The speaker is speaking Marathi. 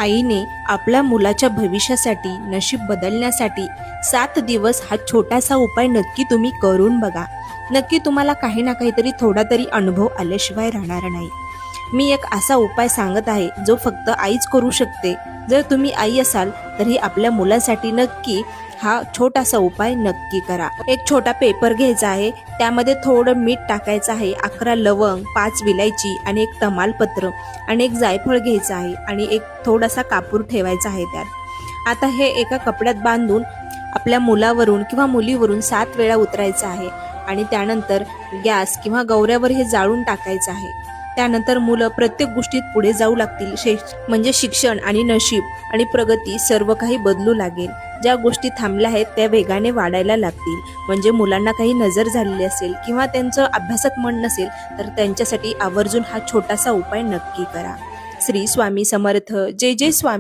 आईने आपल्या मुलाच्या भविष्यासाठी, नशीब बदलण्यासाठी 7 दिवस हा छोटासा उपाय नक्की तुम्ही करून बघा. नक्की तुम्हाला काही ना काहीतरी थोडा तरी अनुभव आल्याशिवाय राहणार नाही. मी एक असा उपाय सांगत आहे जो फक्त आईच करू शकते. जर तुम्ही आई असाल तरी आपल्या मुलासाठी नक्की हा छोटासा उपाय नक्की करा. एक छोटा पेपर घ्यायचा आहे, त्यामध्ये थोडं मीठ टाकायचं आहे, 11 लवंग, 5 विलायची आणि एक तमालपत्र आणि एक जायफळ घ्यायचं आहे आणि एक थोडासा कापूर ठेवायचा आहे त्यात. आता हे एका कपड्यात बांधून आपल्या मुलावरून किंवा मुलीवरून 7 वेळा उतरायचं आहे आणि त्यानंतर गॅस किंवा गौऱ्यावर हे जाळून टाकायचं आहे. त्यानंतर मुलं प्रत्येक गोष्टीत पुढे जाऊ लागतील. म्हणजे शिक्षण आणि नशीब आणि प्रगती सर्व काही बदलू लागेल. ज्या गोष्टी थांबल्या आहेत त्या वेगाने वाढायला लागतील. म्हणजे मुलांना काही नजर झालेली असेल किंवा त्यांचं अभ्यासात मन नसेल तर त्यांच्यासाठी आवर्जून हा छोटासा उपाय नक्की करा. श्री स्वामी समर्थ. जय जय स्वामी.